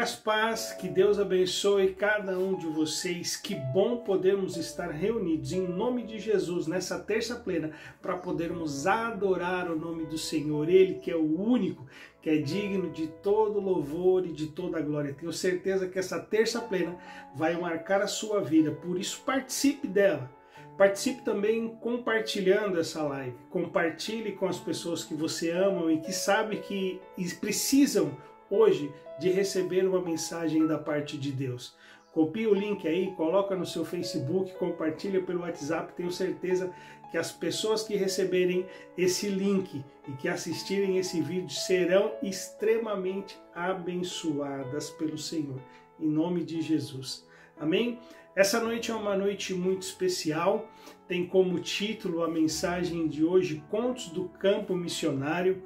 Graças, paz, que Deus abençoe cada um de vocês. Que bom podermos estar reunidos em nome de Jesus nessa terça plena para podermos adorar o nome do Senhor. Ele que é o único, que é digno de todo louvor e de toda glória. Tenho certeza que essa terça plena vai marcar a sua vida, por isso participe dela. Participe também compartilhando essa live. Compartilhe com as pessoas que você ama e que sabe que precisam hoje de receber uma mensagem da parte de Deus. Copie o link aí, coloca no seu Facebook, compartilha pelo WhatsApp. Tenho certeza que as pessoas que receberem esse link e que assistirem esse vídeo serão extremamente abençoadas pelo Senhor, em nome de Jesus. Amém? Essa noite é uma noite muito especial, tem como título a mensagem de hoje, Contos do Campo Missionário.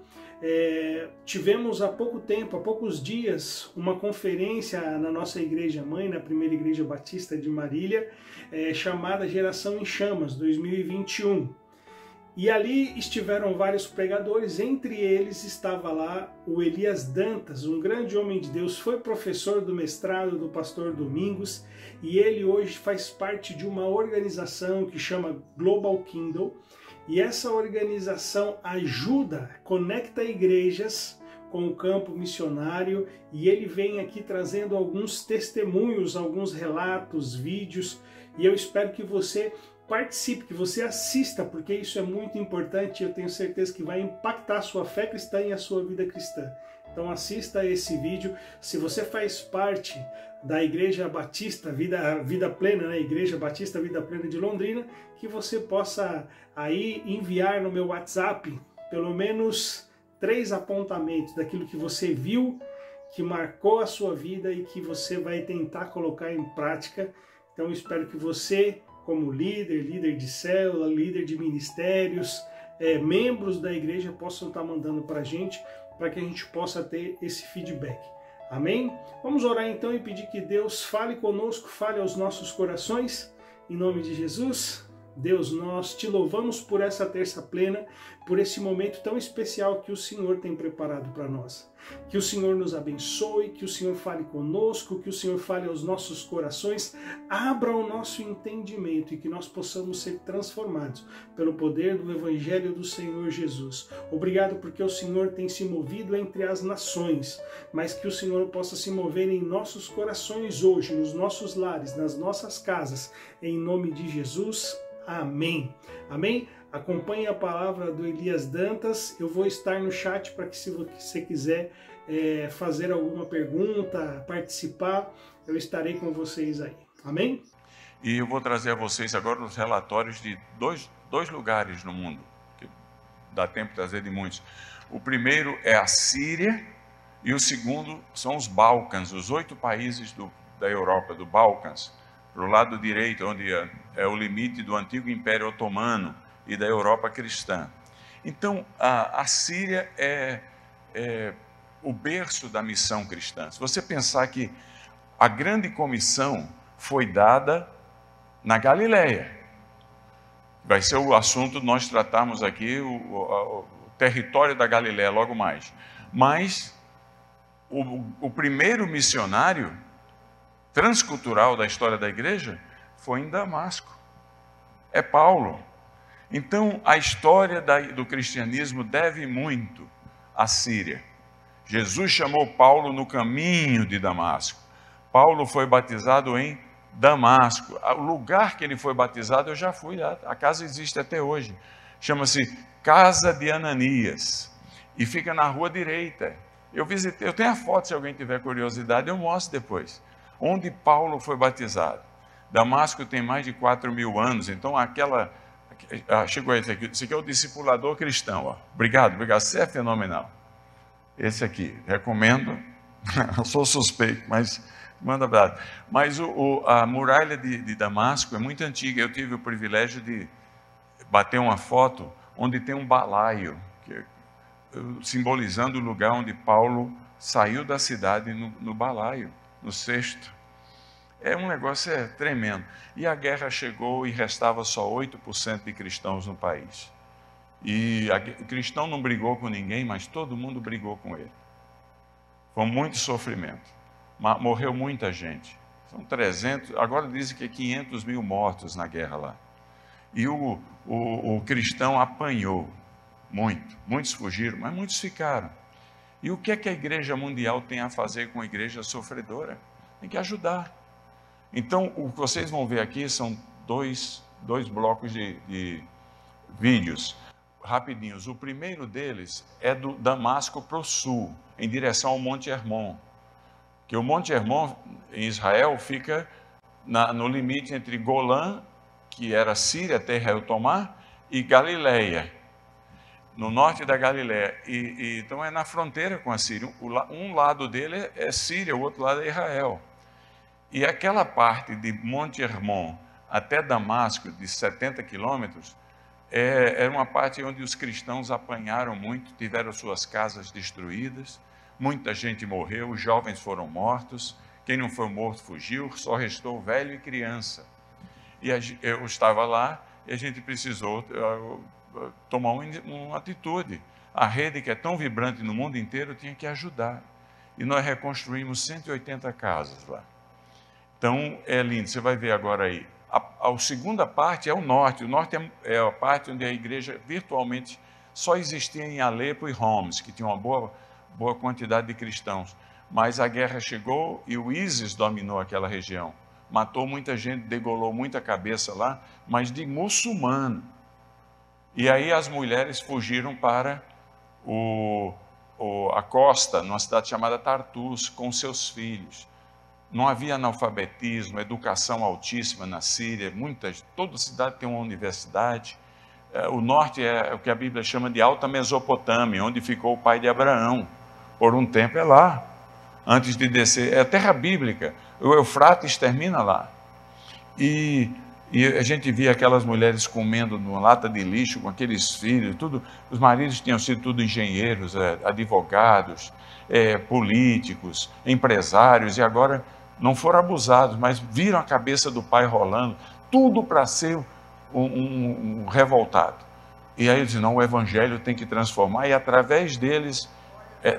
Tivemos há pouco tempo, há poucos dias, uma conferência na nossa igreja mãe, na primeira igreja batista de Marília, chamada Geração em Chamas 2021. E ali estiveram vários pregadores, entre eles estava lá o Elias Dantas, um grande homem de Deus, foi professor do mestrado do pastor Domingos, e ele hoje faz parte de uma organização que chama Global Kingdom, e essa organização ajuda, conecta igrejas com o campo missionário, e ele vem aqui trazendo alguns testemunhos, alguns relatos, vídeos, e eu espero que você participe, que você assista, porque isso é muito importante e eu tenho certeza que vai impactar a sua fé cristã e a sua vida cristã. Então assista esse vídeo. Se você faz parte da Igreja Batista Vida Plena, né? Igreja Batista Vida Plena de Londrina, que você possa aí enviar no meu WhatsApp pelo menos 3 apontamentos daquilo que você viu, que marcou a sua vida e que você vai tentar colocar em prática. Então eu espero que você, como líder de célula, líder de ministérios, membros da igreja, possam estar mandando para a gente que a gente possa ter esse feedback. Amém? Vamos orar então e pedir que Deus fale conosco, fale aos nossos corações, em nome de Jesus. Deus, nós te louvamos por essa terça plena, por esse momento tão especial que o Senhor tem preparado para nós. Que o Senhor nos abençoe, que o Senhor fale conosco, que o Senhor fale aos nossos corações, abra o nosso entendimento e que nós possamos ser transformados pelo poder do Evangelho do Senhor Jesus. Obrigado porque o Senhor tem se movido entre as nações, mas que o Senhor possa se mover em nossos corações hoje, nos nossos lares, nas nossas casas, em nome de Jesus. Amém. Amém? Acompanhe a palavra do Elias Dantas. Eu vou estar no chat para que, se você quiser fazer alguma pergunta, participar, eu estarei com vocês aí. Amém? E eu vou trazer a vocês agora os relatórios de dois lugares no mundo, que dá tempo de trazer de muitos. O primeiro é a Síria e o segundo são os Balcãs, os 8 países da Europa, do Balcãs. Para o lado direito, onde é o limite do antigo Império Otomano e da Europa cristã. Então, a Síria é o berço da missão cristã. Se você pensar que a grande comissão foi dada na Galileia, vai ser o assunto nós tratarmos aqui, o território da Galileia logo mais. Mas o primeiro missionário transcultural da história da igreja foi em Damasco, é Paulo. Então a história do cristianismo deve muito à Síria. Jesus chamou Paulo no caminho de Damasco. Paulo foi batizado em Damasco. O lugar que ele foi batizado eu já fui lá, a casa existe até hoje, chama-se Casa de Ananias e fica na rua direita. Eu visitei, eu tenho a foto, se alguém tiver curiosidade eu mostro depois, onde Paulo foi batizado. Damasco tem mais de 4.000 anos, então chegou esse aqui é o discipulador cristão. Ó. Obrigado, você é fenomenal. Esse aqui, recomendo, eu sou suspeito, mas manda abraço. Mas a muralha de Damasco é muito antiga, eu tive o privilégio de bater uma foto onde tem um balaio, simbolizando o lugar onde Paulo saiu da cidade no balaio, no cesto. Um negócio tremendo. E a guerra chegou e restava só 8% de cristãos no país. E o cristão não brigou com ninguém, mas todo mundo brigou com ele. Foi muito sofrimento. morreu muita gente. São 300, agora dizem que 500 mil mortos na guerra lá. E o cristão apanhou muito. Muitos fugiram, mas muitos ficaram. E o que é que a igreja mundial tem a fazer com a igreja sofredora? Tem que ajudar. Então, o que vocês vão ver aqui são dois blocos de vídeos rapidinhos. O primeiro deles é do Damasco para o sul, em direção ao Monte Hermon. Que o Monte Hermon, em Israel, fica no limite entre Golã, que era Síria até Israel tomar, e Galileia, no norte da Galileia. Então é na fronteira com a Síria. Um lado dele é Síria, o outro lado é Israel. E aquela parte de Monte Hermon até Damasco, de 70 quilômetros, era uma parte onde os cristãos apanharam muito, tiveram suas casas destruídas, muita gente morreu, os jovens foram mortos, quem não foi morto fugiu, só restou velho e criança. E eu estava lá e a gente precisou tomar uma atitude. A rede, que é tão vibrante no mundo inteiro, tinha que ajudar. E nós reconstruímos 180 casas lá. Então, é lindo, você vai ver agora aí. A segunda parte é o norte. O norte é a parte onde a igreja virtualmente só existia em Alepo e Homs, que tinha uma boa quantidade de cristãos. Mas a guerra chegou e o ISIS dominou aquela região. Matou muita gente, degolou muita cabeça lá, mas de muçulmano. E aí as mulheres fugiram para a costa, numa cidade chamada Tartus, com seus filhos. Não havia analfabetismo, educação altíssima na Síria, toda cidade tem uma universidade. O norte é o que a Bíblia chama de Alta Mesopotâmia, onde ficou o pai de Abraão. Por um tempo é lá, antes de descer, é a terra bíblica, o Eufrates termina lá. E a gente via aquelas mulheres comendo numa lata de lixo, com aqueles filhos, tudo. Os maridos tinham sido tudo engenheiros, advogados, políticos, empresários, e agora não foram abusados, mas viram a cabeça do pai rolando, tudo para ser um revoltado. E aí eles dizem, não, o evangelho tem que transformar, e através deles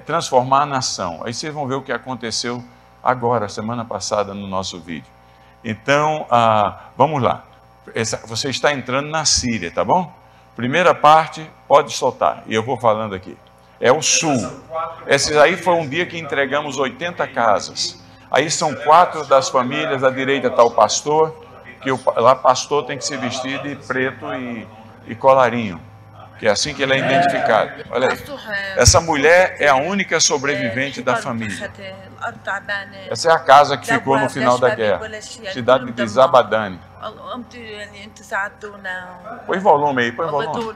transformar a nação. Aí vocês vão ver o que aconteceu agora, semana passada, no nosso vídeo. Então, vamos lá. Você está entrando na Síria, tá bom? Primeira parte, pode soltar, e eu vou falando aqui. É o sul. Esse aí foi um dia que entregamos 80 casas. Aí são 4 das famílias, à direita está o pastor, que lá pastor tem que se vestir de preto e colarinho, que é assim que ele é identificado. Olha aí. Essa mulher é a única sobrevivente da família. Essa é a casa que ficou no final da guerra, cidade de Zabadani. Põe volume aí, põe volume.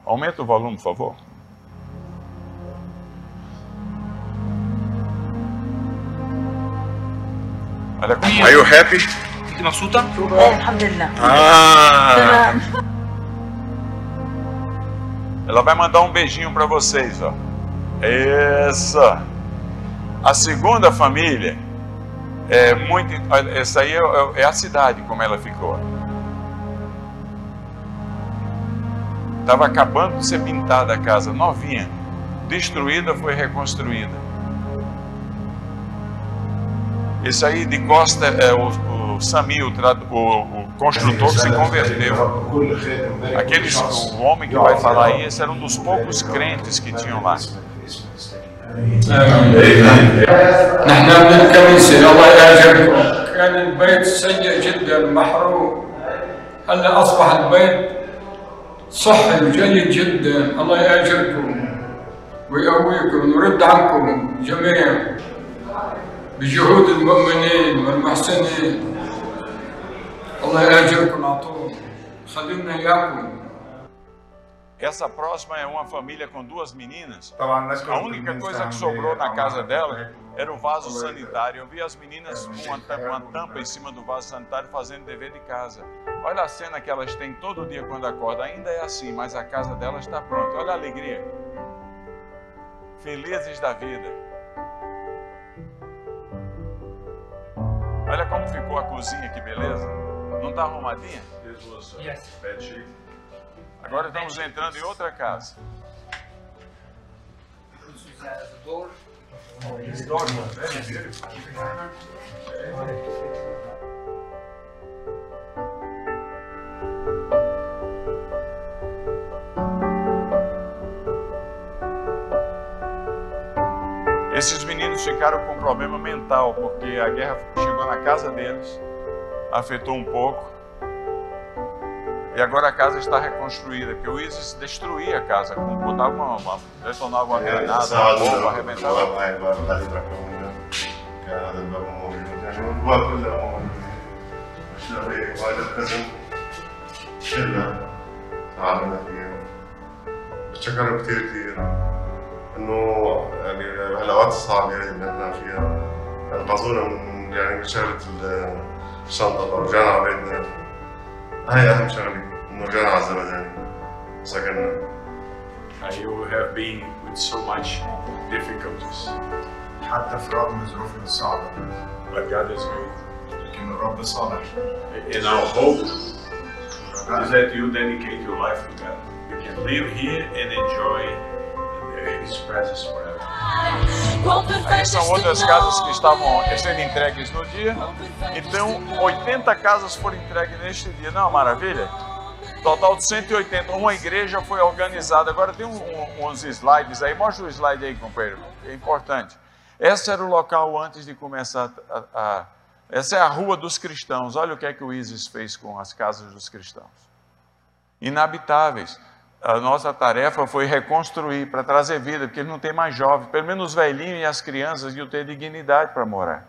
Aumenta o volume, por favor. Olha como. Are you happy? انت مبسوطه؟ الحمد لله. Ela vai mandar um beijinho para vocês, ó. Essa. A segunda família é muito. Essa aí é a cidade como ela ficou. Estava acabando de ser pintada a casa, novinha, destruída, foi reconstruída. Esse aí de costa é o Sami, o construtor que se converteu. O homem que vai falar aí, esse era um dos poucos crentes que tinham lá. نحن من الكنيسة الله يعجبكم. كان البيت سيء جدا محروق. هلا أصبح البيت صحي جيد جدا. الله يعجبكم ويقويكم ويرد عنكم جميعا بجهود المؤمنين والمحسنين. الله يعجبكم على طول. خلينا إياكم. Essa próxima é uma família com 2 meninas. A única coisa que sobrou na casa dela era o vaso sanitário. Eu vi as meninas com uma tampa em cima do vaso sanitário fazendo dever de casa. Olha a cena que elas têm todo dia quando acordam. Ainda é assim, mas a casa delas está pronta. Olha a alegria. Felizes da vida. Olha como ficou a cozinha, que beleza. Não está arrumadinha? Yes. Agora estamos entrando em outra casa. Esses meninos ficaram com um problema mental, porque a guerra chegou na casa deles, afetou um pouco, e agora a casa está reconstruída, porque o ISIS destruía a casa, botava detonava uma granada, uma bomba, arrebentava. انه يعني الهلاوات الصعبه اللي احنا فيها انقذونا من يعني شغله الشنطه ورجعنا على بيتنا. هاي اهم شغله انه رجعنا على الزمن سكننا. You have been with so much difficulties. حتى في رغم ظروفنا الصعبه. But God is good. لكن الرب صالح. And our hope is that you dedicate your life to God. You can live here and enjoy His presence forever. Aí são outras casas que estavam sendo entregues no dia. Então, 80 casas foram entregues neste dia. Não é uma maravilha? Total de 180. Uma igreja foi organizada. Agora tem uns slides aí. Mostra o slide aí, companheiro. É importante. Esse era o local antes de começar essa é a rua dos cristãos. Olha o que é que o ISIS fez com as casas dos cristãos. Inabitáveis. A nossa tarefa foi reconstruir, para trazer vida, porque eles não têm mais jovens, pelo menos os velhinhos e as crianças iam ter dignidade para morar.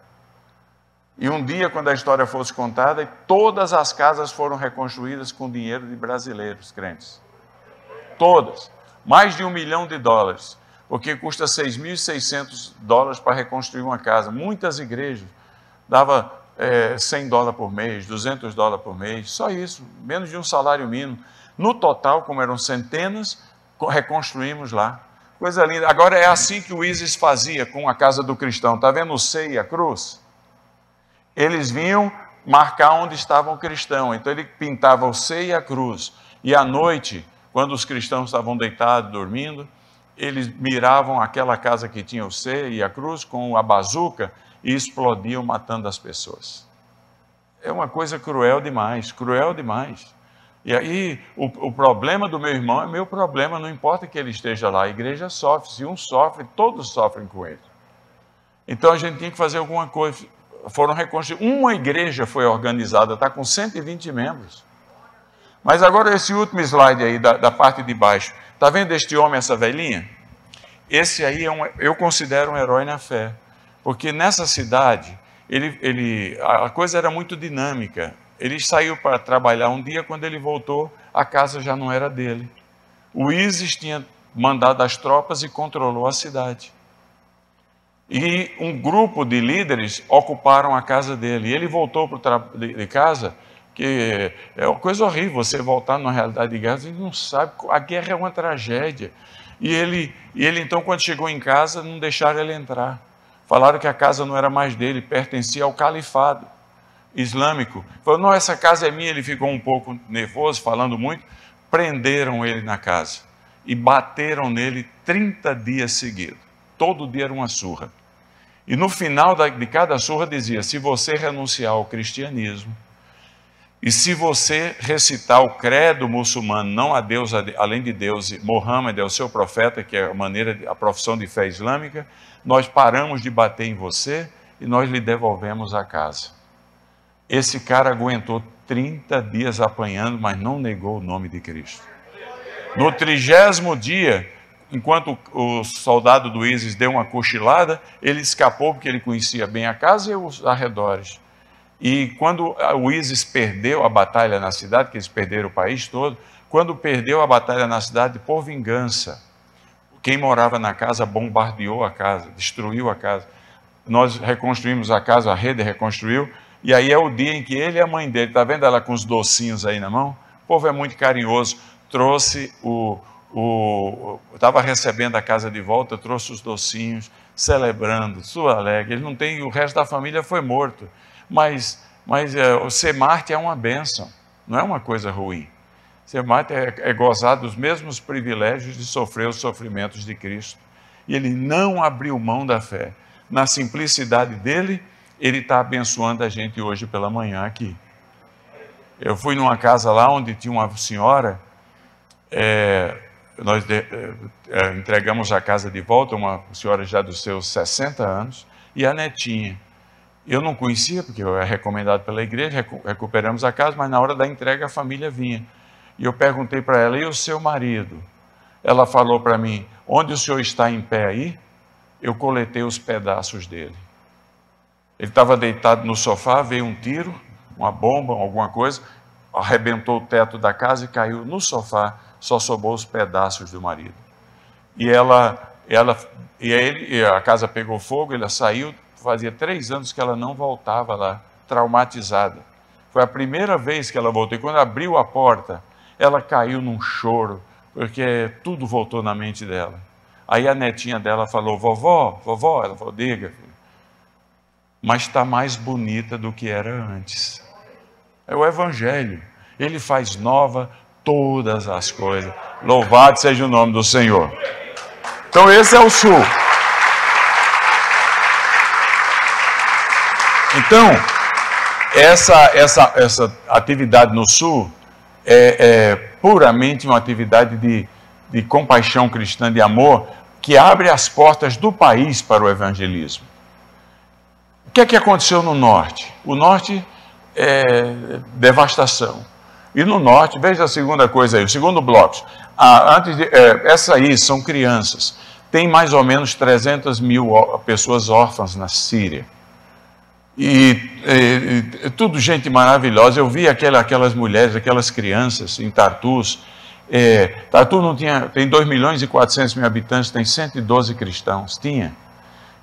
E um dia, quando a história fosse contada, todas as casas foram reconstruídas com dinheiro de brasileiros crentes. Todas. Mais de $1 milhão, porque custa $6.600 para reconstruir uma casa. Muitas igrejas dava $100 por mês, $200 por mês, só isso, menos de um salário mínimo. No total, como eram centenas, reconstruímos lá. Coisa linda. Agora é assim que o ISIS fazia com a casa do cristão. Está vendo o C e a cruz? Eles vinham marcar onde estava o cristão. Então ele pintava o C e a cruz. E à noite, quando os cristãos estavam deitados, dormindo, eles miravam aquela casa que tinha o C e a cruz com a bazuca e explodiam matando as pessoas. É uma coisa cruel demais, cruel demais. E aí, o problema do meu irmão é meu problema, não importa que ele esteja lá, a igreja sofre, se um sofre, todos sofrem com ele. Então a gente tinha que fazer alguma coisa, foram reconstruídos, uma igreja foi organizada, está com 120 membros. Mas agora esse último slide aí, da parte de baixo, está vendo este homem, essa velhinha? Esse aí eu considero um herói na fé, porque nessa cidade, a coisa era muito dinâmica. Ele saiu para trabalhar um dia, quando ele voltou, a casa já não era dele. O ISIS tinha mandado as tropas e controlou a cidade. E um grupo de líderes ocuparam a casa dele. E ele voltou de casa, que é uma coisa horrível você voltar numa realidade de guerra, você não sabe, a guerra é uma tragédia. E ele então, quando chegou em casa, não deixaram ele entrar. Falaram que a casa não era mais dele, pertencia ao califado islâmico. Falou, não, essa casa é minha. Ele ficou um pouco nervoso, falando muito. Prenderam ele na casa e bateram nele 30 dias seguidos. Todo dia era uma surra. E no final de cada surra dizia, se você renunciar ao cristianismo e se você recitar o credo muçulmano, não a Deus além de Deus, Mohammed é o seu profeta, que é a profissão de fé islâmica, nós paramos de bater em você e nós lhe devolvemos a casa. Esse cara aguentou 30 dias apanhando, mas não negou o nome de Cristo. No 30º dia, enquanto o soldado do ISIS deu uma cochilada, ele escapou porque ele conhecia bem a casa e os arredores. E quando o ISIS perdeu a batalha na cidade, que eles perderam o país todo, quando perdeu a batalha na cidade, por vingança, quem morava na casa bombardeou a casa, destruiu a casa. Nós reconstruímos a casa, a rede reconstruiu, e aí é o dia em que ele e a mãe dele, está vendo ela com os docinhos aí na mão? O povo é muito carinhoso, trouxe estava recebendo a casa de volta, trouxe os docinhos, celebrando, sua alegre. Ele não tem, o resto da família foi morto, mas ser mártir é uma bênção, não é uma coisa ruim. Ser mártir é gozar dos mesmos privilégios de sofrer os sofrimentos de Cristo. E ele não abriu mão da fé. Na simplicidade dele, ele está abençoando a gente hoje pela manhã aqui. Eu fui numa casa lá onde tinha uma senhora, nós entregamos a casa de volta, uma senhora já dos seus 60 anos, e a netinha. Eu não conhecia, porque eu era recomendado pela igreja, recuperamos a casa, mas na hora da entrega a família vinha. E eu perguntei para ela, e o seu marido? Ela falou para mim, onde o senhor está em pé aí? Eu coletei os pedaços dele. Ele estava deitado no sofá, veio um tiro, uma bomba, alguma coisa, arrebentou o teto da casa e caiu no sofá, só sobrou os pedaços do marido. E a casa pegou fogo, ela saiu, fazia 3 anos que ela não voltava lá, traumatizada. Foi a primeira vez que ela voltou, e quando abriu a porta, ela caiu num choro, porque tudo voltou na mente dela. Aí a netinha dela falou, vovó, ela falou, diga, filho, mas está mais bonita do que era antes. É o Evangelho, ele faz nova todas as coisas. Louvado seja o nome do Senhor. Então esse é o Sul. Então, essa atividade no Sul é puramente uma atividade de compaixão cristã, de amor, que abre as portas do país para o evangelismo. O que é que aconteceu no Norte? O Norte é devastação. E no Norte, veja a segunda coisa aí, o segundo bloco. Essa aí são crianças. Tem mais ou menos 300 mil pessoas órfãs na Síria. E tudo gente maravilhosa. Eu vi aquelas mulheres, aquelas crianças em Tartus. Tartus não tem 2 milhões e 400 mil habitantes, tem 112 cristãos,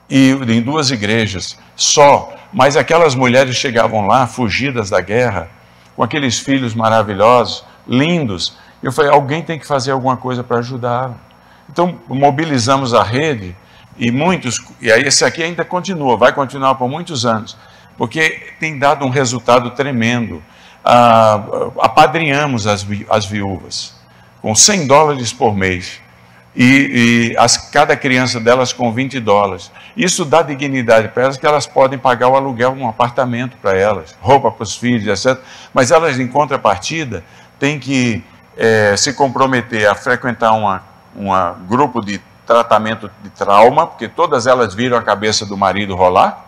e em 2 igrejas só, mas aquelas mulheres chegavam lá, fugidas da guerra, com aqueles filhos maravilhosos, lindos. Eu falei, alguém tem que fazer alguma coisa para ajudar. Então mobilizamos a rede, e aí esse aqui ainda continua, vai continuar por muitos anos, porque tem dado um resultado tremendo. Apadrinhamos as viúvas com $100 por mês, e cada criança delas com $20. Isso dá dignidade para elas, que elas podem pagar o aluguel de um apartamento para elas, roupa para os filhos, etc. Mas elas, em contrapartida, têm que se comprometer a frequentar um grupo de tratamento de trauma, porque todas elas viram a cabeça do marido rolar.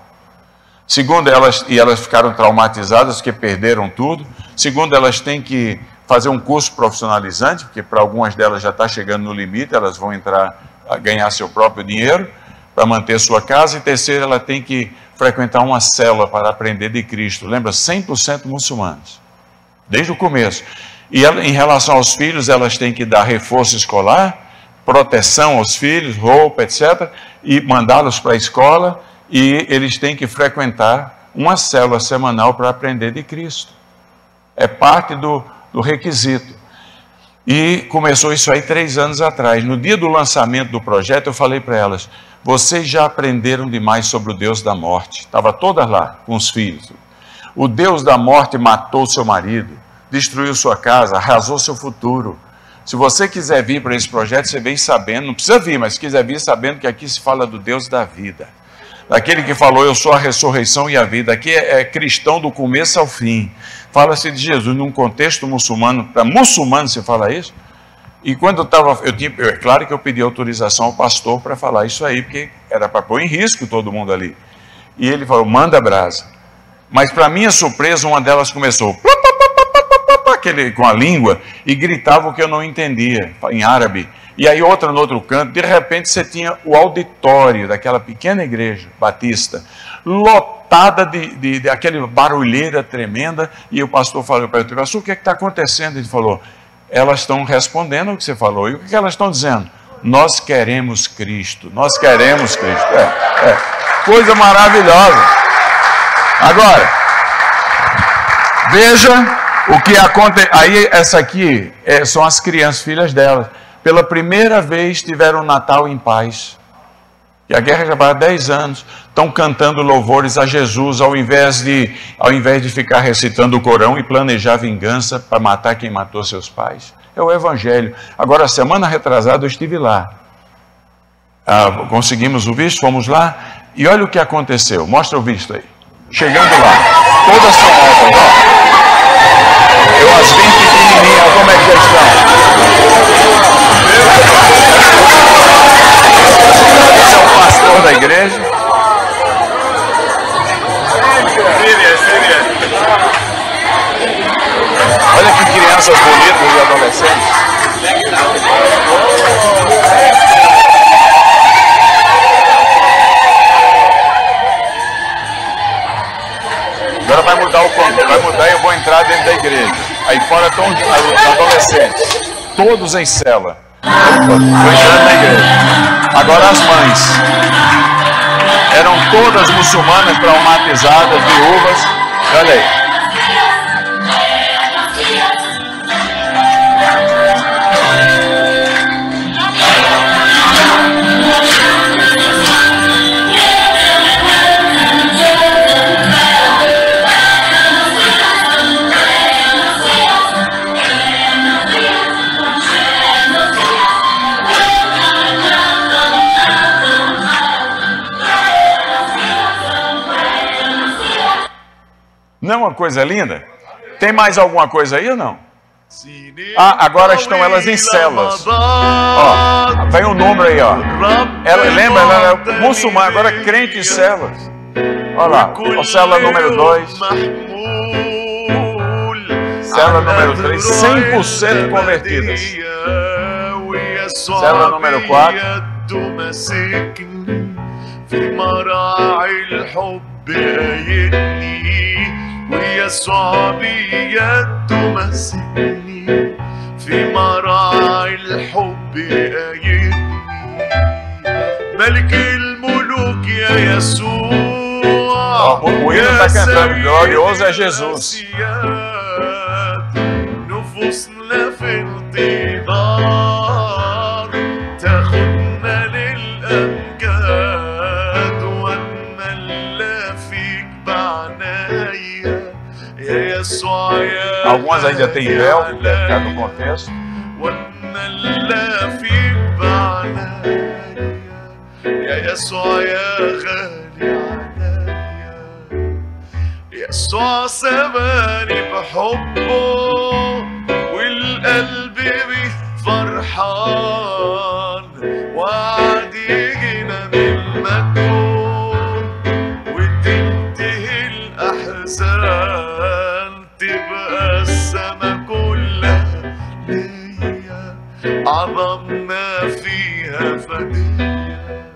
Segundo, elas ficaram traumatizadas, porque perderam tudo. Segundo, elas têm que fazer um curso profissionalizante, porque para algumas delas já está chegando no limite, elas vão entrar a ganhar seu próprio dinheiro para manter sua casa. E terceiro, ela tem que frequentar uma célula para aprender de Cristo. Lembra, 100% muçulmanos, desde o começo. E em relação aos filhos, elas têm que dar reforço escolar, proteção aos filhos, roupa, etc., e mandá-los para a escola, e eles têm que frequentar uma célula semanal para aprender de Cristo. É parte do requisito. E começou isso aí 3 anos atrás. No dia do lançamento do projeto, eu falei para elas, vocês já aprenderam demais sobre o Deus da morte. Estava todas lá, com os filhos. O Deus da morte matou seu marido, destruiu sua casa, arrasou seu futuro. Se você quiser vir para esse projeto, você vem sabendo, não precisa vir, mas se quiser vir sabendo que aqui se fala do Deus da vida. Daquele que falou, eu sou a ressurreição e a vida. Aqui é cristão do começo ao fim. Fala-se de Jesus num contexto muçulmano. Para muçulmano se fala isso. E quando eu estava, é claro que eu pedi autorização ao pastor para falar isso aí, porque era para pôr em risco todo mundo ali. E ele falou, manda brasa. Mas para minha surpresa, uma delas começou com a língua e gritava o que eu não entendia, em árabe. E aí outra no outro canto, de repente você tinha o auditório daquela pequena igreja batista, lotada de aquela barulheira tremenda, e o pastor falou para ele, pastor, o que é que está acontecendo? Ele falou, elas estão respondendo o que você falou. E o que elas estão dizendo? Nós queremos Cristo, nós queremos Cristo. Coisa maravilhosa. Agora, veja o que acontece. Aí essa aqui são as crianças, filhas delas. Pela primeira vez tiveram um Natal em paz. E a guerra já vai há 10 anos. Estão cantando louvores a Jesus, ao invés de ficar recitando o Corão e planejar vingança para matar quem matou seus pais. É o Evangelho. Agora, semana retrasada eu estive lá. Conseguimos o visto, fomos lá, e olha o que aconteceu. Mostra o visto aí. Chegando lá, todas são altas, ó. Eu as vi pequenininhas, como é que já estão? Esse é o pastor da igreja. Olha que crianças bonitas e adolescentes. Agora vai mudar o conto, vai mudar e eu vou entrar dentro da igreja. Aí fora estão os adolescentes, todos em cela. Estou entrando na igreja. Agora as mães. Eram todas muçulmanas traumatizadas, viúvas. Olha aí. Não é uma coisa linda? Tem mais alguma coisa aí ou não? Agora estão elas em celas. Ó, vem o número aí, ó. Lembra, ela é muçulmana, agora é crente em celas. Olha lá, ó, cela número 2. Cela número 3, 100% convertidas. Cela número 4. ويسوع بيده مسكني في مراعي الحب آيتني ملك الملوك يا يسوع يا سيد نفوسنا في انتظار تاخدنا للأمجاد ونملى فيك بعناية. Algumas ainda têm véu, deve ficar no contexto. يسوع سباني بحبه والقلب بيه فرحان وعد يجينا من مجده وتنتهي الأحزان تبقى السما كلها ليا أعظم ما فيها فدية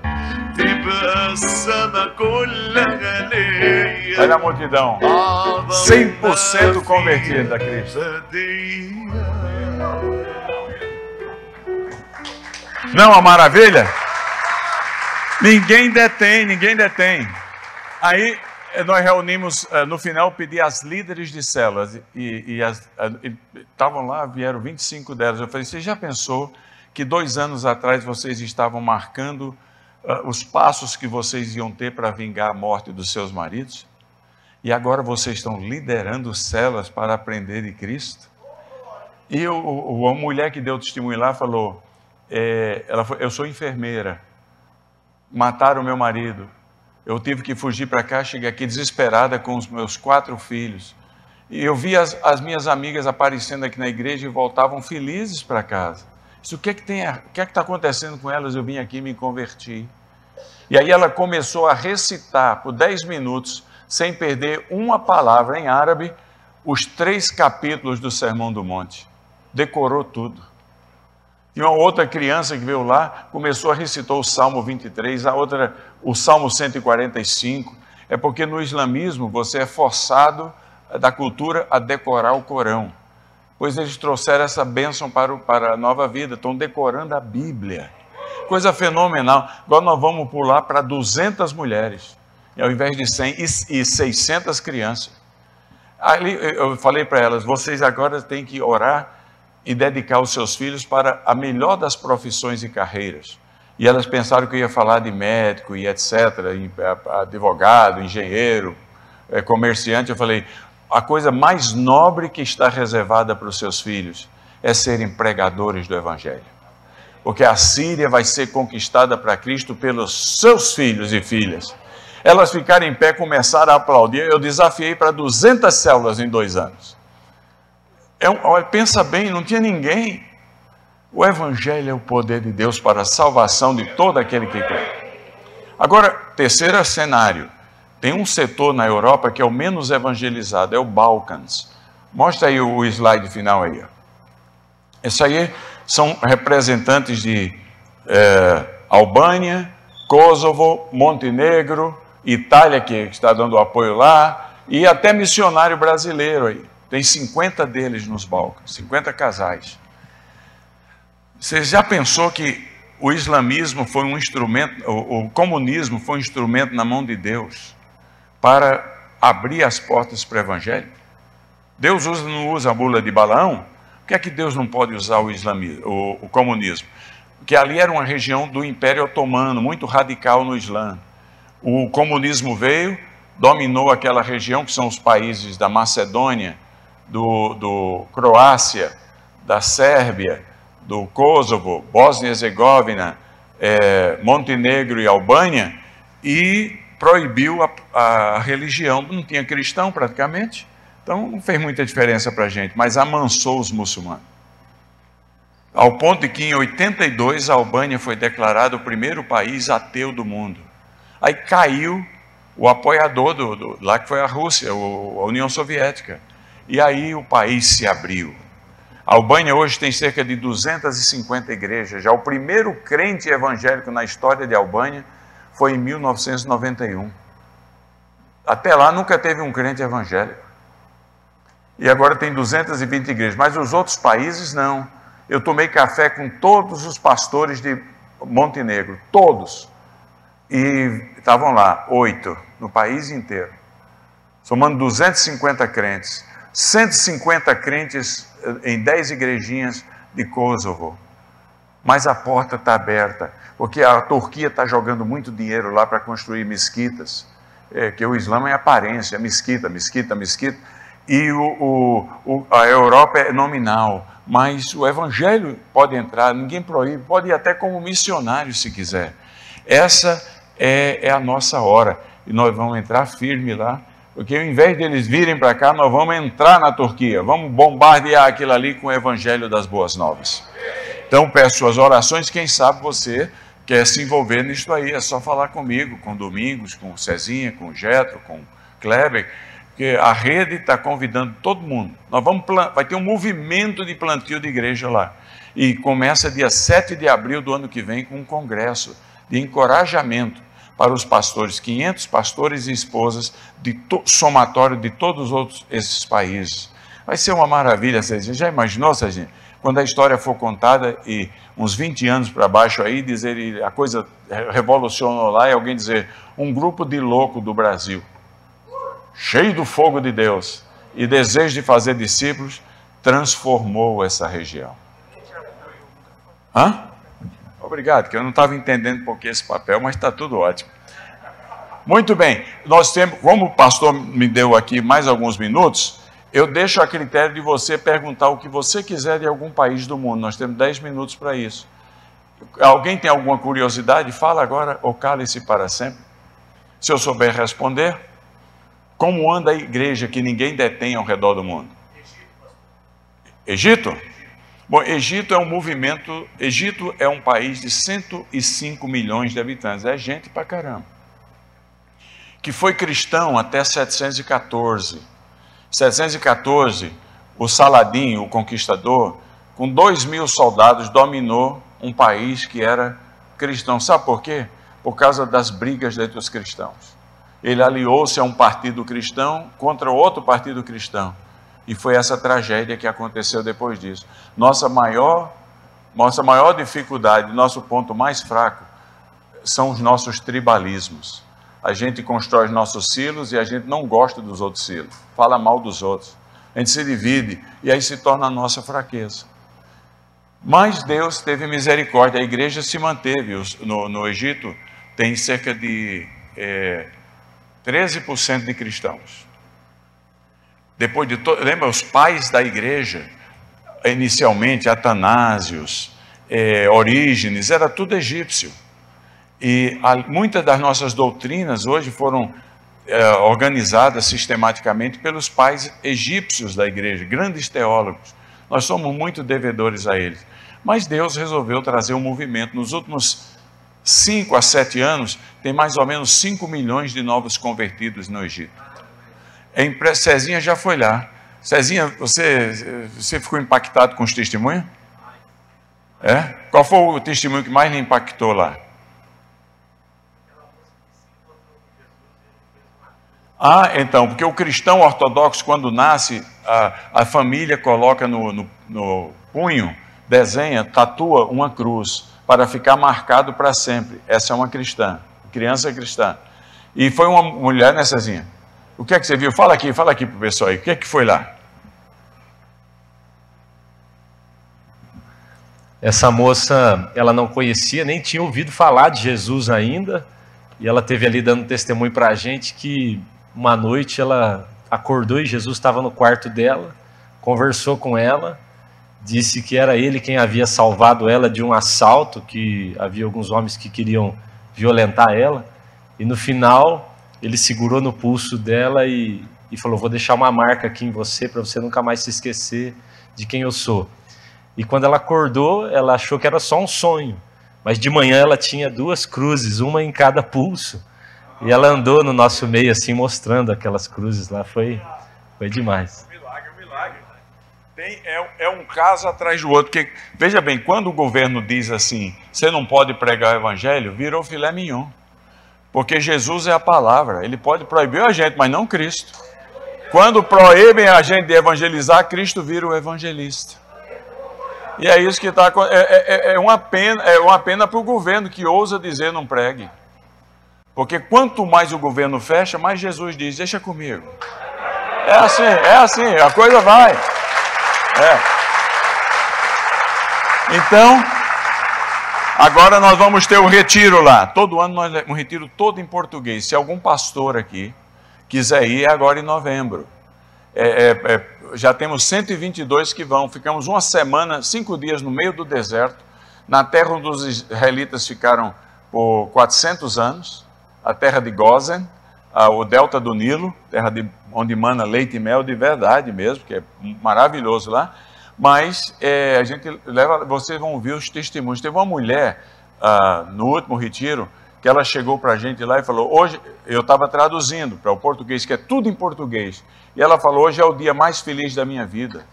تبقى السما كلها ليا. Olha a multidão, 100% convertida a Cristo. Não, a maravilha? Ninguém detém. Aí nós reunimos, no final, pedi às líderes de células, e estavam lá, vieram 25 delas. Eu falei, você já pensou que 2 anos atrás vocês estavam marcando os passos que vocês iam ter para vingar a morte dos seus maridos? E agora vocês estão liderando células para aprender de Cristo? E a mulher que deu testemunho lá falou, eu sou enfermeira, mataram meu marido, eu tive que fugir para cá, cheguei aqui desesperada com os meus 4 filhos. E eu vi as minhas amigas aparecendo aqui na igreja e voltavam felizes para casa. O que é que está acontecendo com elas? Eu vim aqui e me converti. E aí ela começou a recitar por 10 minutos, sem perder uma palavra em árabe, os 3 capítulos do Sermão do Monte. Decorou tudo. E uma outra criança que veio lá, começou a recitar o Salmo 23, a outra o Salmo 145. É porque no islamismo você é forçado da cultura a decorar o Corão. Pois eles trouxeram essa bênção para a nova vida, estão decorando a Bíblia. Coisa fenomenal. Agora nós vamos pular para 200 mulheres, ao invés de 100 e 600 crianças. Ali eu falei para elas, vocês agora têm que orar e dedicar os seus filhos para a melhor das profissões e carreiras. E elas pensaram que eu ia falar de médico e etc., advogado, engenheiro, comerciante. Eu falei, a coisa mais nobre que está reservada para os seus filhos é serem pregadores do Evangelho. porque a Síria vai ser conquistada para Cristo pelos seus filhos e filhas. Elas ficaram em pé, começaram a aplaudir. Eu desafiei para 200 células em 2 anos. Pensa bem, não tinha ninguém. O Evangelho é o poder de Deus para a salvação de todo aquele que crê. Agora, terceiro cenário. Tem um setor na Europa que é o menos evangelizado, é o Balcãs. Mostra aí o slide final aí. Isso aí são representantes de Albânia, Kosovo, Montenegro, Itália, que está dando apoio lá, e até missionário brasileiro aí. Tem 50 deles nos Balcãs, 50 casais. Você já pensou que o islamismo foi um instrumento, o comunismo foi um instrumento na mão de Deus para abrir as portas para o evangelho? Deus não usa a bula de Balaão? Por que é que Deus não pode usar o comunismo? Porque ali era uma região do Império Otomano, muito radical no Islã. O comunismo veio, dominou aquela região, que são os países da Macedônia, do Croácia, da Sérvia, do Kosovo, Bósnia e Herzegovina, Montenegro e Albânia, e proibiu a religião. Não tinha cristão praticamente, então não fez muita diferença para a gente, mas amansou os muçulmanos. Ao ponto de que em 82 a Albânia foi declarada o primeiro país ateu do mundo. Aí caiu o apoiador lá, que foi a Rússia, a União Soviética. E aí o país se abriu. A Albânia hoje tem cerca de 250 igrejas. Já o primeiro crente evangélico na história de Albânia foi em 1991. Até lá nunca teve um crente evangélico. E agora tem 220 igrejas. Mas os outros países não. Eu tomei café com todos os pastores de Montenegro. Todos. E estavam lá, 8, no país inteiro. Somando 250 crentes. 150 crentes em 10 igrejinhas de Kosovo. Mas a porta está aberta, porque a Turquia está jogando muito dinheiro lá para construir mesquitas, que o Islã é aparência, mesquita. E a Europa é nominal, mas o Evangelho pode entrar, ninguém proíbe, pode ir até como missionário se quiser. Essa é a nossa hora, e nós vamos entrar firme lá, porque ao invés deles virem para cá, nós vamos entrar na Turquia, vamos bombardear aquilo ali com o Evangelho das Boas Novas. Então peço suas orações, quem sabe você quer se envolver nisso aí, é só falar comigo, com Domingos, com Cezinha, com Jetro, com Kleber, porque a rede está convidando todo mundo. Vai ter um movimento de plantio de igreja lá, e começa dia 7 de abril do ano que vem com um congresso de encorajamento para os pastores, 500 pastores e esposas, somatório de todos os outros esses países. Vai ser uma maravilha, Cezinha. Já imaginou, Cezinha? Quando a história for contada e uns 20 anos para baixo aí, dizer a coisa revolucionou lá e alguém dizer, um grupo de louco do Brasil, cheio do fogo de Deus e desejo de fazer discípulos, transformou essa região. Hã? Obrigado, que eu não estava entendendo por que esse papel, mas está tudo ótimo. Muito bem, nós temos, como o pastor me deu aqui mais alguns minutos, eu deixo a critério de você perguntar o que você quiser de algum país do mundo. Nós temos 10 minutos para isso. Alguém tem alguma curiosidade? Fala agora ou cale-se para sempre. Se eu souber responder, como anda a igreja que ninguém detém ao redor do mundo? Egito? Bom, Egito é um movimento, Egito é um país de 105 milhões de habitantes, é gente pra caramba, que foi cristão até 714. 714, o Saladin, o conquistador, com 2.000 soldados, dominou um país que era cristão. Sabe por quê? Por causa das brigas entre os cristãos. Ele aliou-se a um partido cristão contra outro partido cristão. E foi essa tragédia que aconteceu depois disso. Nossa maior dificuldade, nosso ponto mais fraco, são os nossos tribalismos. A gente constrói os nossos silos e a gente não gosta dos outros silos. Fala mal dos outros. A gente se divide e aí se torna a nossa fraqueza. Mas Deus teve misericórdia. A igreja se manteve. No Egito tem cerca de 13% de cristãos. Depois de lembra os pais da igreja, inicialmente Atanásios, Orígenes, era tudo egípcio. E muitas das nossas doutrinas hoje foram organizadas sistematicamente pelos pais egípcios da igreja, grandes teólogos. Nós somos muito devedores a eles. Mas Deus resolveu trazer um movimento. Nos últimos 5 a 7 anos, tem mais ou menos 5 milhões de novos convertidos no Egito. Cezinha já foi lá. Cezinha, você ficou impactado com os testemunhos? Qual foi o testemunho que mais lhe impactou lá? Então, porque o cristão ortodoxo, quando nasce, a família coloca no punho, desenha, tatua uma cruz, para ficar marcado para sempre. Essa é uma cristã, criança cristã. E foi uma mulher, né, Cezinha? O que é que você viu? Fala aqui para o pessoal aí. O que é que foi lá? Essa moça, ela não conhecia, nem tinha ouvido falar de Jesus ainda. E ela teve ali dando testemunho para a gente que uma noite ela acordou e Jesus estava no quarto dela, conversou com ela, disse que era ele quem havia salvado ela de um assalto, que havia alguns homens que queriam violentar ela. E no final, ele segurou no pulso dela e falou: vou deixar uma marca aqui em você, para você nunca mais se esquecer de quem eu sou. E quando ela acordou, ela achou que era só um sonho. Mas de manhã ela tinha 2 cruzes, uma em cada pulso. E ela andou no nosso meio assim, mostrando aquelas cruzes lá. Foi demais. Milagre. É um caso atrás do outro. Porque, veja bem, quando o governo diz assim, você não pode pregar o evangelho, virou filé mignon. Porque Jesus é a palavra. Ele pode proibir a gente, mas não Cristo. Quando proíbem a gente de evangelizar, Cristo vira o evangelista. E é isso que está acontecendo. É uma pena para o governo que ousa dizer não pregue. Porque quanto mais o governo fecha, mais Jesus diz, deixa comigo. É assim, a coisa vai. Então, agora nós vamos ter um retiro lá. Todo ano um retiro todo em português. Se algum pastor aqui quiser ir, é agora em novembro. Já temos 122 que vão. Ficamos uma semana, 5 dias no meio do deserto, na terra onde os israelitas ficaram por 400 anos, a terra de Gósen, o delta do Nilo, terra onde mana leite e mel de verdade mesmo, que é maravilhoso lá. Mas a gente vocês vão ouvir os testemunhos. Teve uma mulher no último retiro que ela chegou para a gente lá e falou, hoje, eu estava traduzindo para o português, que é tudo em português, e ela falou, hoje é o dia mais feliz da minha vida.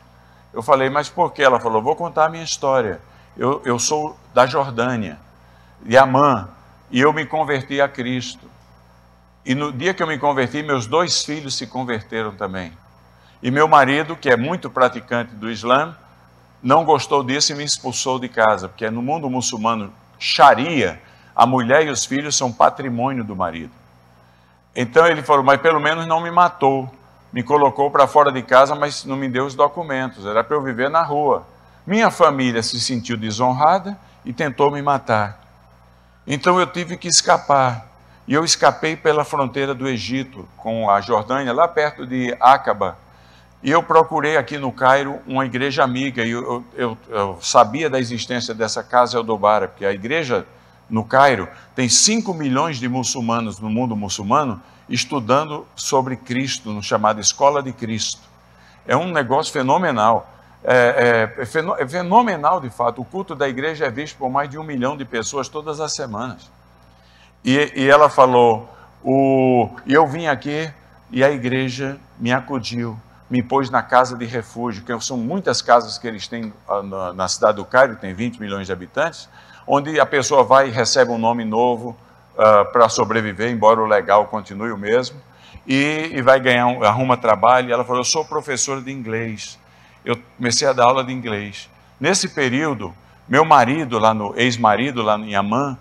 Eu falei, mas por quê? Ela falou, vou contar a minha história. Eu sou da Jordânia, de Amã, e eu me converti a Cristo. E no dia que eu me converti, meus 2 filhos se converteram também. E meu marido, que é muito praticante do Islã, não gostou disso e me expulsou de casa, porque no mundo muçulmano, Sharia, a mulher e os filhos são patrimônio do marido. Então ele falou, mas pelo menos não me matou. Me colocou para fora de casa, mas não me deu os documentos. Era para eu viver na rua. Minha família se sentiu desonrada e tentou me matar. Então eu tive que escapar. E eu escapei pela fronteira do Egito, com a Jordânia, lá perto de Acaba. E eu procurei aqui no Cairo uma igreja amiga. E eu sabia da existência dessa Casa Eldobara, porque a igreja no Cairo tem 5 milhões de muçulmanos no mundo muçulmano estudando sobre Cristo, no chamado Escola de Cristo. É um negócio fenomenal. É fenomenal de fato. O culto da igreja é visto por mais de 1 milhão de pessoas todas as semanas. E ela falou, eu vim aqui e a igreja me acudiu, me pôs na casa de refúgio, que são muitas casas que eles têm na cidade do Cairo, tem 20 milhões de habitantes, onde a pessoa vai e recebe um nome novo para sobreviver, embora o legal continue o mesmo, e vai ganhar, arruma trabalho. E ela falou, eu sou professora de inglês, eu comecei a dar aula de inglês. Nesse período, meu marido, ex-marido lá em Amã,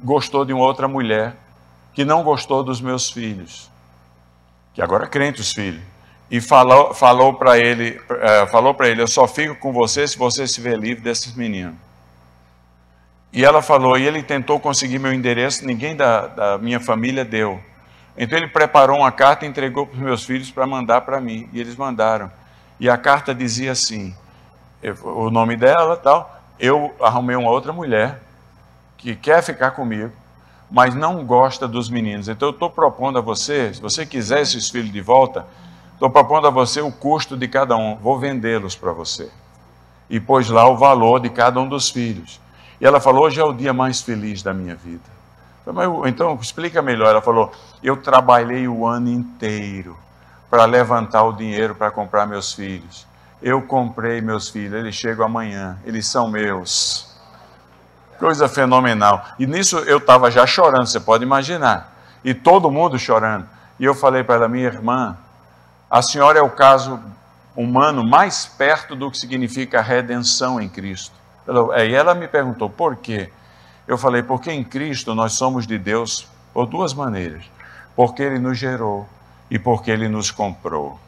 gostou de uma outra mulher, que não gostou dos meus filhos, que agora é crente os filhos, e falou para ele, eu só fico com você se você se vê livre desses meninos. E ela falou, e ele tentou conseguir meu endereço, ninguém da minha família deu. Então ele preparou uma carta e entregou para os meus filhos para mandar para mim, e eles mandaram. E a carta dizia assim, o nome dela tal, eu arrumei uma outra mulher que quer ficar comigo, mas não gosta dos meninos. Então eu estou propondo a você, se você quiser esses filhos de volta, estou propondo a você o custo de cada um, vou vendê-los para você. E pôs lá o valor de cada um dos filhos. E ela falou, hoje é o dia mais feliz da minha vida. Eu falei, mas, então explica melhor. Ela falou, eu trabalhei o ano inteiro para levantar o dinheiro para comprar meus filhos. Eu comprei meus filhos, eles chegam amanhã, eles são meus. Coisa fenomenal. E nisso eu estava já chorando, você pode imaginar. E todo mundo chorando. E eu falei para ela, minha irmã, a senhora é o caso humano mais perto do que significa redenção em Cristo. E ela me perguntou, por quê? Eu falei, porque em Cristo nós somos de Deus por duas maneiras. Porque Ele nos gerou e porque Ele nos comprou.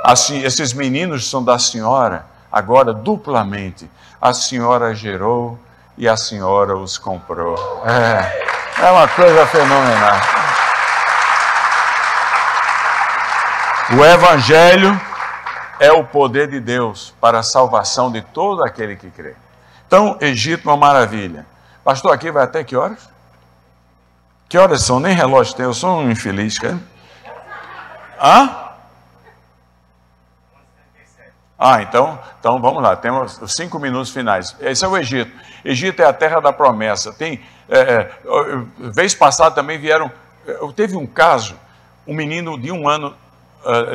Assim, esses meninos são da senhora, agora duplamente. A senhora gerou e a senhora os comprou. É uma coisa fenomenal. O Evangelho é o poder de Deus para a salvação de todo aquele que crê. Então, Egito, uma maravilha. Pastor, aqui vai até que horas? Que horas são? Nem relógio tem, eu sou um infeliz, cara. Então vamos lá, temos os 5 minutos finais. Esse é o Egito. Egito é a terra da promessa. Vez passada também vieram, teve um caso, um menino de 1 ano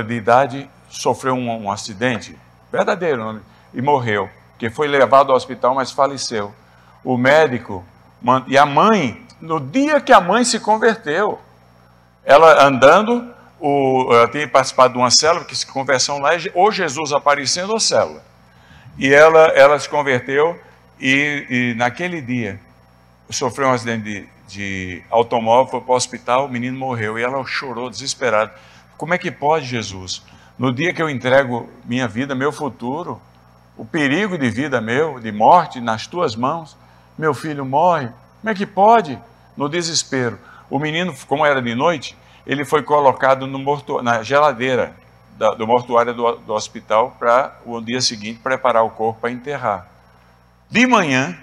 de idade sofreu um acidente, verdadeiro, e morreu, que foi levado ao hospital, mas faleceu. O médico, e a mãe, no dia que a mãe se converteu, ela andando, ela tinha participado de uma célula, que se conversão lá, ou Jesus aparecendo ou célula. E ela se converteu e naquele dia sofreu um acidente de automóvel, foi para o hospital, o menino morreu. E ela chorou desesperada. Como é que pode, Jesus? No dia que eu entrego minha vida, meu futuro, o perigo de vida meu, de morte, nas tuas mãos, meu filho morre. Como é que pode? No desespero. O menino, como era de noite, ele foi colocado na geladeira do mortuário do hospital para o dia seguinte preparar o corpo para enterrar. De manhã,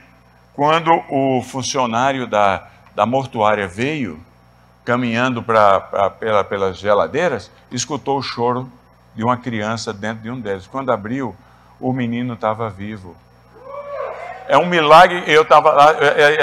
quando o funcionário da mortuária veio, caminhando pelas geladeiras, escutou o choro de uma criança dentro de um deles. Quando abriu, o menino estava vivo. É um milagre, eu estava lá,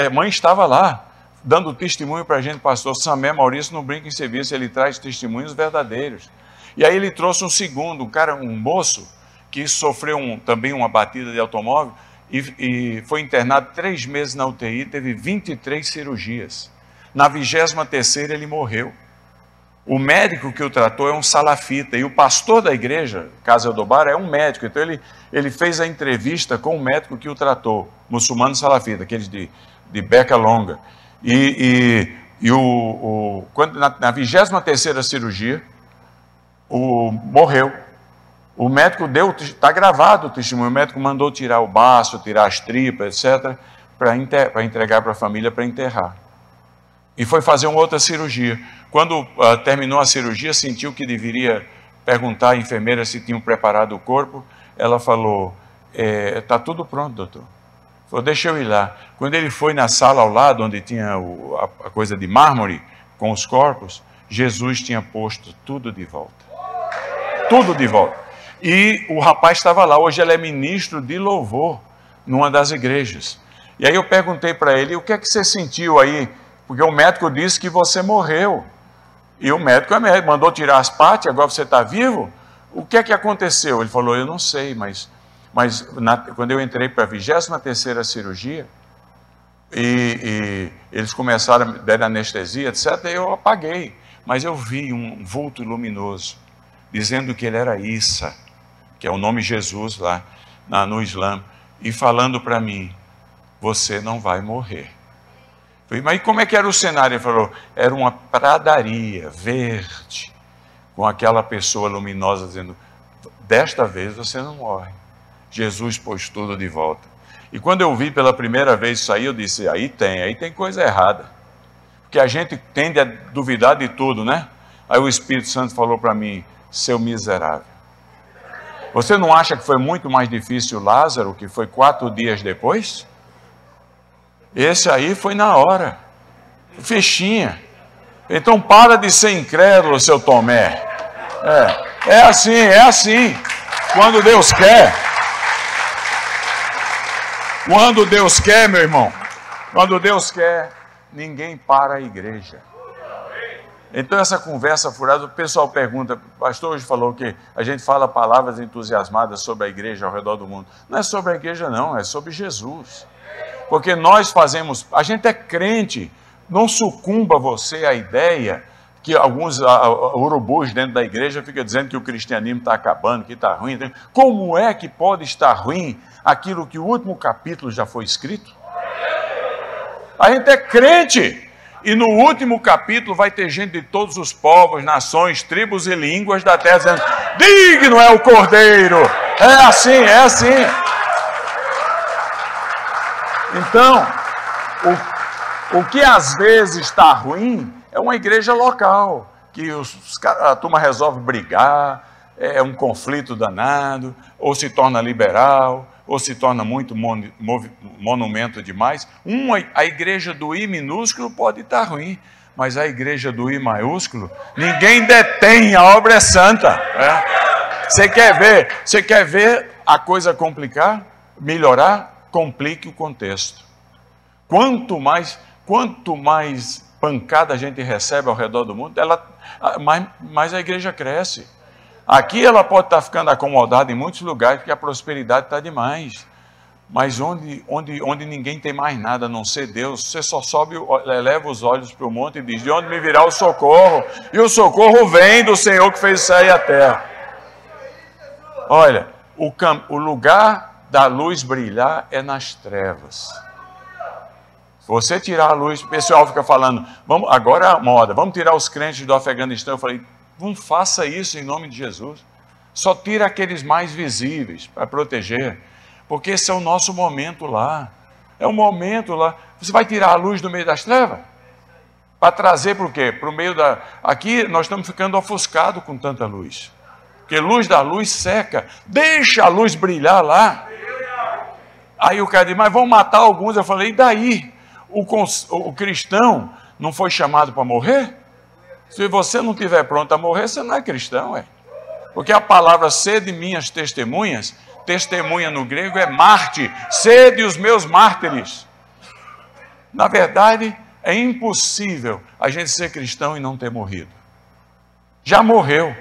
a mãe estava lá, dando testemunho para a gente, pastor Samé Maurício não brinca em serviço, ele traz testemunhos verdadeiros. E aí ele trouxe um segundo, um moço, que sofreu também uma batida de automóvel e foi internado 3 meses na UTI, teve 23 cirurgias. Na 23ª ele morreu. O médico que o tratou é um salafita, e o pastor da igreja, Casa Eldobar, é um médico. Então ele fez a entrevista com o médico que o tratou, muçulmano salafita, aqueles de beca longa. Quando, na 23ª cirurgia, morreu. O médico está gravado o testemunho, o médico mandou tirar o baço, tirar as tripas, etc., para entregar para a família para enterrar. E foi fazer uma outra cirurgia. Quando terminou a cirurgia, sentiu que deveria perguntar à enfermeira se tinham preparado o corpo. Ela falou, está tudo pronto, doutor. Falou, deixa eu ir lá. Quando ele foi na sala ao lado, onde tinha a coisa de mármore, com os corpos, Jesus tinha posto tudo de volta. Tudo de volta. E o rapaz estava lá, hoje ele é ministro de louvor, numa das igrejas. E aí eu perguntei para ele, o que é que você sentiu aí? Porque o médico disse que você morreu. E o médico mandou tirar as partes, agora você está vivo? O que é que aconteceu? Ele falou, eu não sei, mas quando eu entrei para a 23ª cirurgia, e eles começaram a dar anestesia, etc., eu apaguei. Mas eu vi um vulto luminoso, dizendo que ele era Issa, que é o nome Jesus lá no Islã, e falando para mim, você não vai morrer. Eu falei, mas como é que era o cenário? Ele falou, era uma pradaria verde, com aquela pessoa luminosa dizendo, desta vez você não morre. Jesus pôs tudo de volta. E quando eu vi pela primeira vez isso aí, eu disse, aí tem coisa errada. Porque a gente tende a duvidar de tudo, né? Aí o Espírito Santo falou para mim, seu miserável. Você não acha que foi muito mais difícil Lázaro, que foi 4 dias depois? Esse aí foi na hora. Fichinha. Então para de ser incrédulo, seu Tomé. É assim, é assim. Quando Deus quer. Quando Deus quer, meu irmão. Quando Deus quer, ninguém para a igreja. Então essa conversa furada, o pessoal pergunta, o pastor hoje falou que a gente fala palavras entusiasmadas sobre a igreja ao redor do mundo. Não é sobre a igreja não, é sobre Jesus. Porque nós fazemos, a gente é crente, não sucumba você à ideia que alguns urubus dentro da igreja ficam dizendo que o cristianismo está acabando, que está ruim. Como é que pode estar ruim aquilo que o último capítulo já foi escrito? A gente é crente. E no último capítulo vai ter gente de todos os povos, nações, tribos e línguas da terra dizendo: digno é o Cordeiro. É assim, é assim. Então, o que às vezes está ruim é uma igreja local, que a turma resolve brigar, é um conflito danado, ou se torna liberal, ou se torna muito monumento demais. A igreja do I minúsculo pode estar ruim, mas a igreja do I maiúsculo, ninguém detém, a obra é santa. Você quer ver a coisa complicar, melhorar? Complique o contexto. Quanto mais pancada a gente recebe ao redor do mundo, mais a igreja cresce. Aqui ela pode estar ficando acomodada em muitos lugares, porque a prosperidade está demais. Mas onde ninguém tem mais nada a não ser Deus, você só eleva os olhos para o monte e diz: de onde me virá o socorro? E o socorro vem do Senhor que fez o céu e a terra. Olha, o lugar da luz brilhar é nas trevas. Se você tirar a luz, o pessoal fica falando, agora é a moda, vamos tirar os crentes do Afeganistão. Eu falei: não faça isso em nome de Jesus. Só tira aqueles mais visíveis para proteger, porque esse é o nosso momento lá. É um momento lá. Você vai tirar a luz do meio das trevas? Para trazer para o quê? Para o meio da... Aqui nós estamos ficando ofuscados com tanta luz. Porque luz da luz seca. Deixa a luz brilhar lá. Aí o cara diz: mas vão matar alguns. Eu falei: e daí? O cristão não foi chamado para morrer? Se você não estiver pronto a morrer, você não é cristão, Porque a palavra sede minhas testemunhas, testemunha no grego é mártir, sede os meus mártires. Na verdade, é impossível a gente ser cristão e não ter morrido. Já morreu.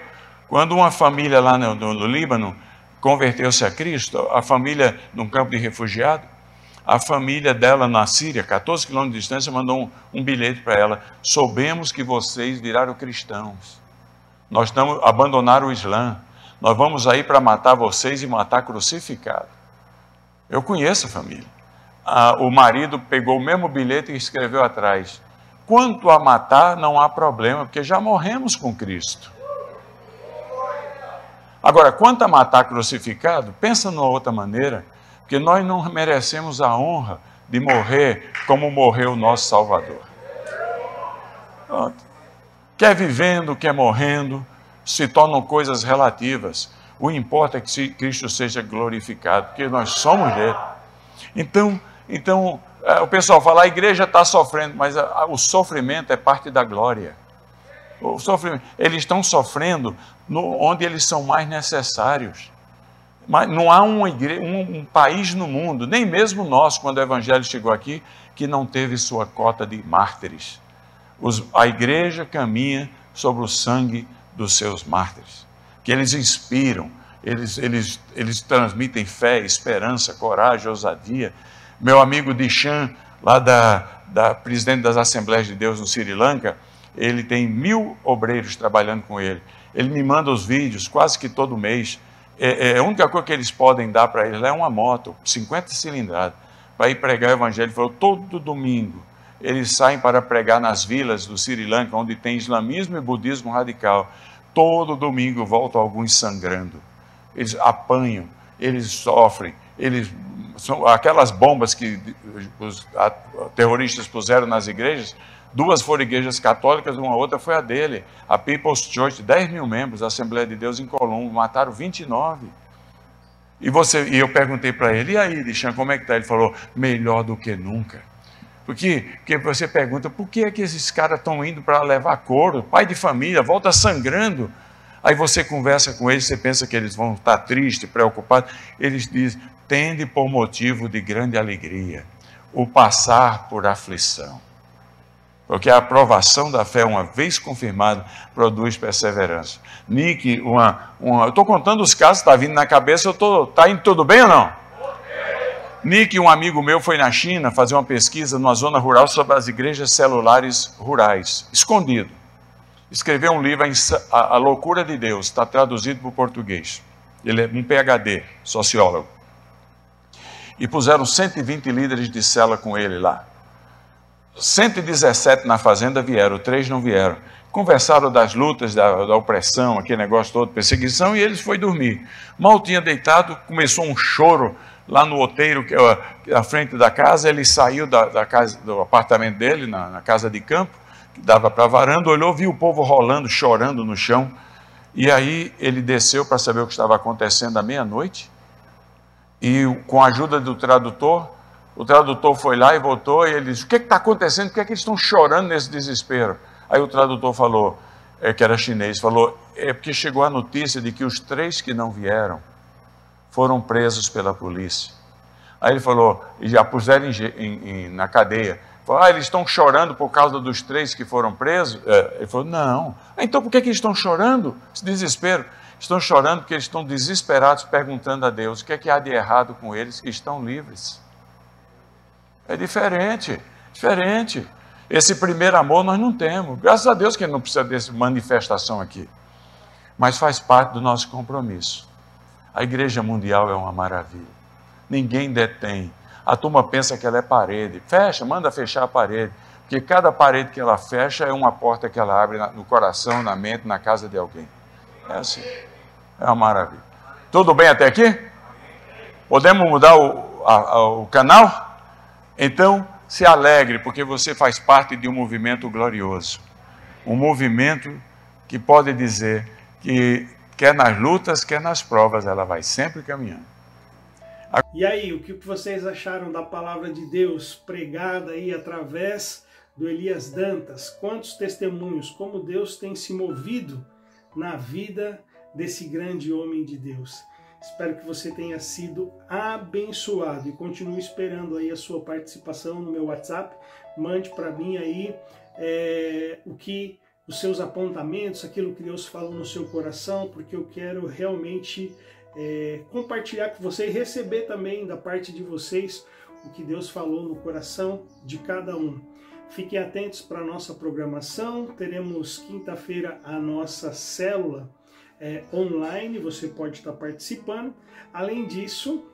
Quando uma família lá no Líbano converteu-se a Cristo, a família num campo de refugiado, a família dela na Síria, 14 quilômetros de distância, mandou um bilhete para ela: soubemos que vocês viraram cristãos, nós abandonaram o Islã, nós vamos aí para matar vocês e matar crucificado. Eu conheço a família. O marido pegou o mesmo bilhete e escreveu atrás: quanto a matar não há problema, porque já morremos com Cristo. Agora, quanto a matar crucificado, pensa numa outra maneira, porque nós não merecemos a honra de morrer como morreu o nosso Salvador. Pronto. Quer vivendo, quer morrendo, se tornam coisas relativas. O importa é que Cristo seja glorificado, porque nós somos dele. Então o pessoal fala: a igreja está sofrendo, mas o sofrimento é parte da glória. O sofrimento, eles estão sofrendo onde eles são mais necessários. Mas não há um país no mundo, nem mesmo nós, quando o evangelho chegou aqui, que não teve sua cota de mártires. A igreja caminha sobre o sangue dos seus mártires, que eles inspiram, eles transmitem fé, esperança, coragem, ousadia. Meu amigo Dishan, lá da presidente das Assembleias de Deus no Sri Lanka, ele tem 1000 obreiros trabalhando com ele. Ele me manda os vídeos quase que todo mês. A única coisa que eles podem dar para eles é uma moto, 50 cilindradas, para ir pregar o evangelho. Ele falou: todo domingo eles saem para pregar nas vilas do Sri Lanka, onde tem islamismo e budismo radical. Todo domingo voltam alguns sangrando. Eles apanham, eles sofrem, aquelas bombas que os terroristas puseram nas igrejas, 2 foram igrejas católicas, uma outra foi a dele, a People's Church, 10 mil membros, a Assembleia de Deus em Colombo, mataram 29. E eu perguntei para ele: e aí, Dishan, como é que está? Ele falou: melhor do que nunca. Porque você pergunta, por que é que esses caras estão indo para levar couro? Pai de família, volta sangrando. Aí você conversa com eles, você pensa que eles vão estar tristes, preocupados. Eles dizem, tende por motivo de grande alegria o passar por aflição. Porque a aprovação da fé, uma vez confirmada, produz perseverança. Nick, eu estou contando os casos, está vindo na cabeça, está indo tudo bem ou não? Nick, um amigo meu, foi na China fazer uma pesquisa numa zona rural sobre as igrejas celulares rurais, escondido. Escreveu um livro, A Loucura de Deus, está traduzido para o português. Ele é um PhD, sociólogo. E puseram 120 líderes de célula com ele lá. 117 na fazenda vieram, 3 não vieram. Conversaram das lutas, da opressão, aquele negócio todo, perseguição, e eles foram dormir. Mal tinha deitado, começou um choro lá no outeiro, que é à frente da casa. Ele saiu da casa, do apartamento dele, na casa de campo, que dava para a varanda, olhou, viu o povo rolando, chorando no chão. E aí ele desceu para saber o que estava acontecendo à meia-noite. E com a ajuda do tradutor, o tradutor foi lá e voltou, e ele disse, o que está acontecendo? Por que é que eles estão chorando nesse desespero? Aí o tradutor falou, que era chinês, falou, é porque chegou a notícia de que os 3 que não vieram foram presos pela polícia. Aí ele falou, e já puseram na cadeia. Falou, eles estão chorando por causa dos 3 que foram presos? Ele falou, não. Então por que eles estão chorando? Esse desespero. Estão chorando porque eles estão desesperados, perguntando a Deus, o que é que há de errado com eles que estão livres? É diferente, diferente. Esse primeiro amor nós não temos. Graças a Deus que não precisa dessa manifestação aqui. Mas faz parte do nosso compromisso. A igreja mundial é uma maravilha. Ninguém detém. A turma pensa que ela é parede. Fecha, manda fechar a parede. Porque cada parede que ela fecha é uma porta que ela abre no coração, na mente, na casa de alguém. É assim. É uma maravilha. Tudo bem até aqui? Podemos mudar o canal? Então, se alegre, porque você faz parte de um movimento glorioso. Um movimento que pode dizer que, quer nas lutas, quer nas provas, ela vai sempre caminhando. E aí, o que vocês acharam da palavra de Deus pregada aí através do Elias Dantas? Quantos testemunhos, como Deus tem se movido na vida desse grande homem de Deus. Espero que você tenha sido abençoado e continue esperando aí a sua participação no meu WhatsApp. Mande para mim aí os seus apontamentos, aquilo que Deus falou no seu coração, porque eu quero realmente compartilhar com você e receber também da parte de vocês o que Deus falou no coração de cada um. Fiquem atentos para a nossa programação. Teremos quinta-feira a nossa célula online, você pode estar participando. Além disso,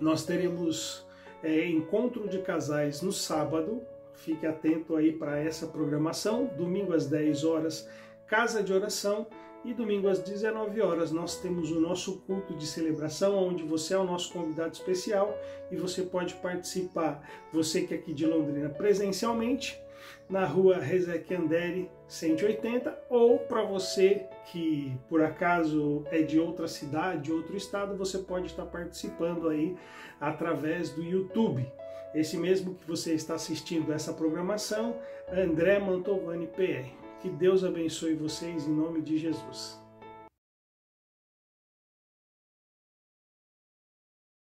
nós teremos encontro de casais no sábado. Fique atento aí para essa programação. Domingo às 10 horas, casa de oração. E domingo às 19 horas nós temos o nosso culto de celebração, onde você é o nosso convidado especial e você pode participar, você que é aqui de Londrina, presencialmente, na rua Rezec Andere 180, ou para você que por acaso é de outra cidade, de outro estado, você pode estar participando aí através do YouTube. Esse mesmo que você está assistindo essa programação, André Mantovani PR. Que Deus abençoe vocês em nome de Jesus.